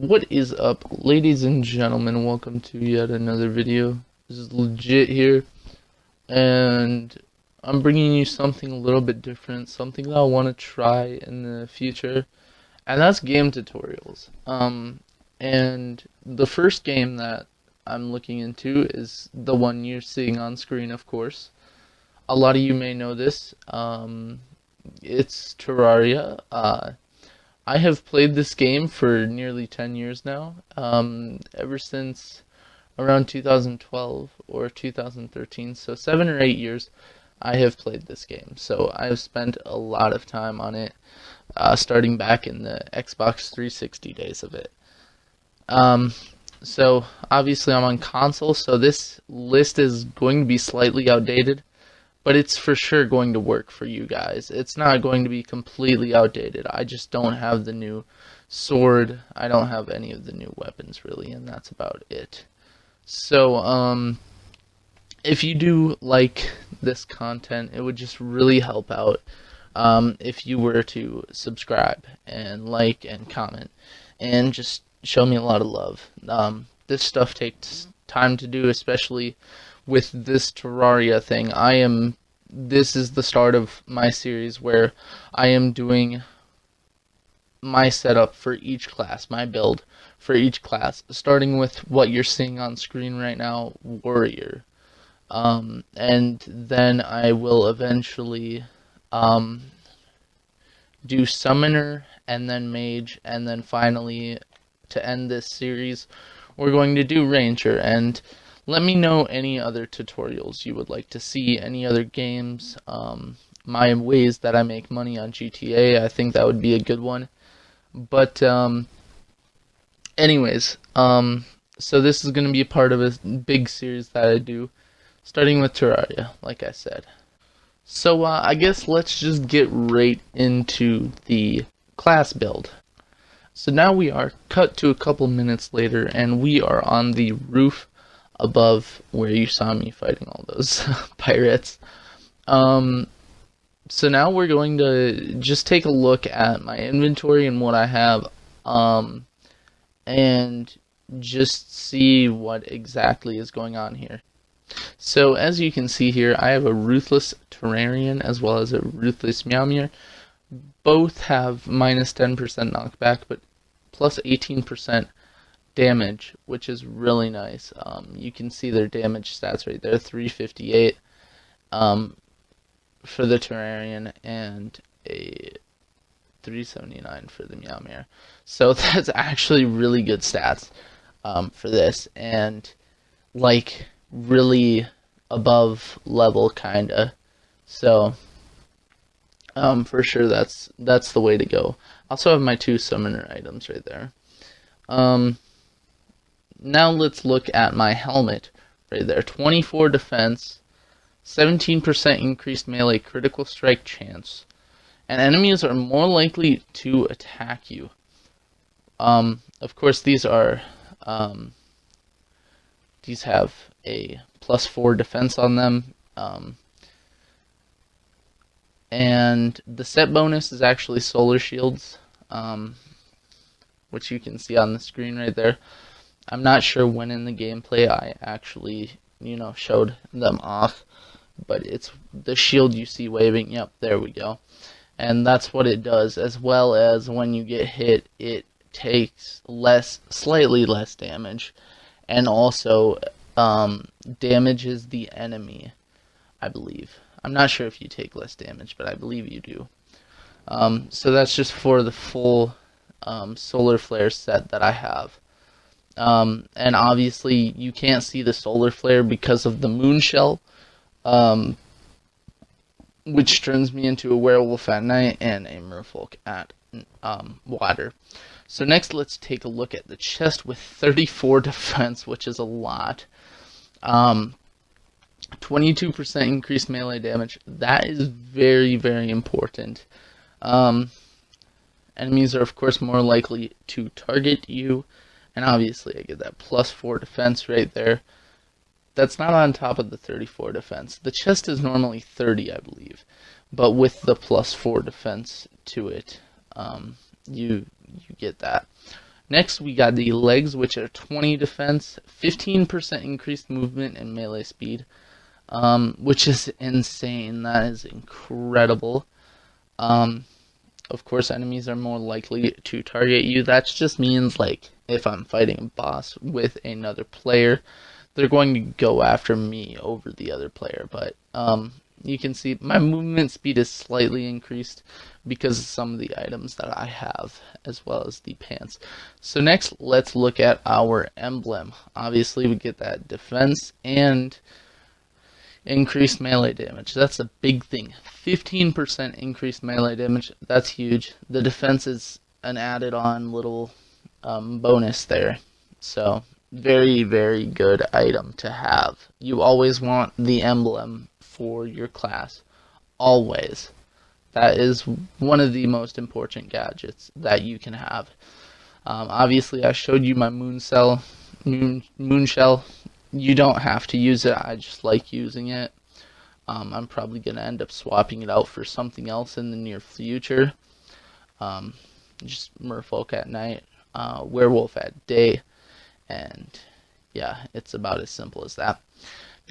What is up, ladies and gentlemen? Welcome to yet another video. This is legit here, and I'm bringing you something a little bit different, something that I want to try in the future, and that's game tutorials. And the first game that I'm looking into is the one you're seeing on screen, of course. A lot of you may know this. It's Terraria. I have played this game for nearly 10 years now, ever since around 2012 or 2013, so 7 or 8 years I have played this game. So I have spent a lot of time on it, starting back in the Xbox 360 days of it. So obviously I'm on console, so this list is going to be slightly outdated, but it's for sure going to work for you guys. It's not going to be completely outdated. I just don't have the new sword. I don't have any of the new weapons really, and that's about it. So, if you do like this content, it would just really help out if you were to subscribe and like and comment and just show me a lot of love. This stuff takes time to do, especially with this Terraria thing. This is the start of my series where I am doing my setup for each class, my build for each class, starting with what you're seeing on screen right now, Warrior. And then I will eventually do Summoner, and then Mage, and then finally, to end this series, we're going to do Ranger. And let me know any other tutorials you would like to see, any other games, my ways that I make money on GTA. I think that would be a good one. But anyways, so this is going to be a part of a big series that I do, starting with Terraria, like I said. So I guess let's just get right into the class build. So now we are cut to a couple minutes later, and we are on the roof above where you saw me fighting all those pirates. So now we're going to just take a look at my inventory and what I have, and just see what exactly is going on here. So as you can see here, I have a Ruthless Terrarian as well as a Ruthless Meowmere. Both have minus 10% knockback, but plus 18% damage, which is really nice. You can see their damage stats right there, 358 for the Terrarian and a 379 for the Meowmere. So that's actually really good stats for this, and like really above level kinda. So for sure that's the way to go. I also have my 2 summoner items right there. Now let's look at my helmet right there. 24 defense, 17% increased melee critical strike chance, and enemies are more likely to attack you. Of course, these have a plus 4 defense on them. And the set bonus is actually solar shields, which you can see on the screen right there. I'm not sure when in the gameplay I actually, showed them off, but it's the shield you see waving. Yep, there we go. And that's what it does, as well as when you get hit, it takes slightly less damage, and also damages the enemy, I believe. I'm not sure if you take less damage, but I believe you do. So that's just for the full solar flare set that I have. And obviously you can't see the solar flare because of the moon shell, which turns me into a werewolf at night and a merfolk at water. So next let's take a look at the chest with 34 defense, which is a lot. 22% increased melee damage. That is very, very important. Enemies are of course more likely to target you, and obviously I get that plus 4 defense right there. That's not on top of the 34 defense. The chest is normally 30, I believe, but with the plus 4 defense to it, you get that. Next, we got the legs, which are 20 defense, 15% increased movement and melee speed, which is insane. That is incredible. Of course, enemies are more likely to target you. That just means, like, if I'm fighting a boss with another player, they're going to go after me over the other player. But you can see my movement speed is slightly increased because of some of the items that I have, as well as the pants. So next, let's look at our emblem. Obviously, we get that defense and increased melee damage. That's a big thing. 15% increased melee damage. That's huge. The defense is an added on little bonus there. So very, very good item to have. You always want the emblem for your class. Always. That is one of the most important gadgets that you can have. Obviously, I showed you my moon shell. You don't have to use it. I just like using it. I'm probably going to end up swapping it out for something else in the near future. Just merfolk at night, werewolf at day, and yeah, it's about as simple as that.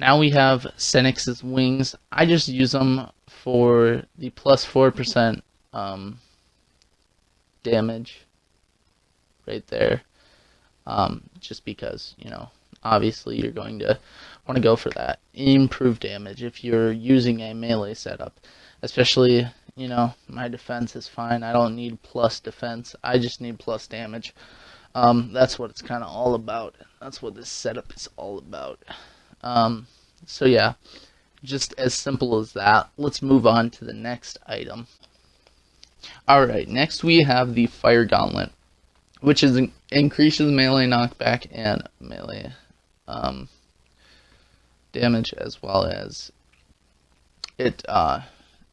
Now we have Senex's wings. I just use them for the plus 4% damage right there. Just because, you know, obviously you're going to want to go for that improved damage if you're using a melee setup. Especially, you know, my defense is fine. I don't need plus defense. I just need plus damage. That's what it's kind of all about. That's what this setup is all about. So yeah, just as simple as that. Let's move on to the next item. Alright, next we have the Fire Gauntlet, which increases melee knockback and melee damage, as well as it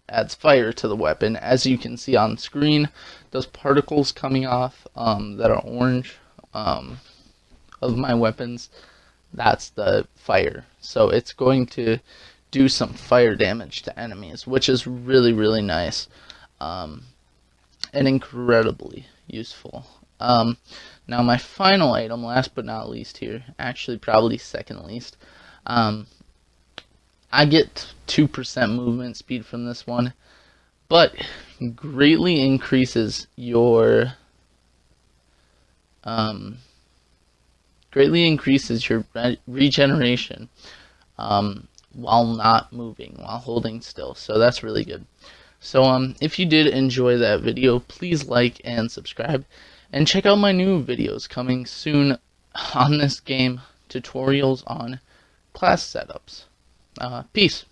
adds fire to the weapon. As you can see on screen, those particles coming off that are orange of my weapons, that's the fire. So it's going to do some fire damage to enemies, which is really, really nice and incredibly useful. Now my final item, last but not least here, actually probably second least, I get 2% movement speed from this one, but greatly increases your regeneration while not moving, while holding still. So that's really good. So if you did enjoy that video, please like and subscribe, and check out my new videos coming soon on this game, tutorials on class setups. Peace.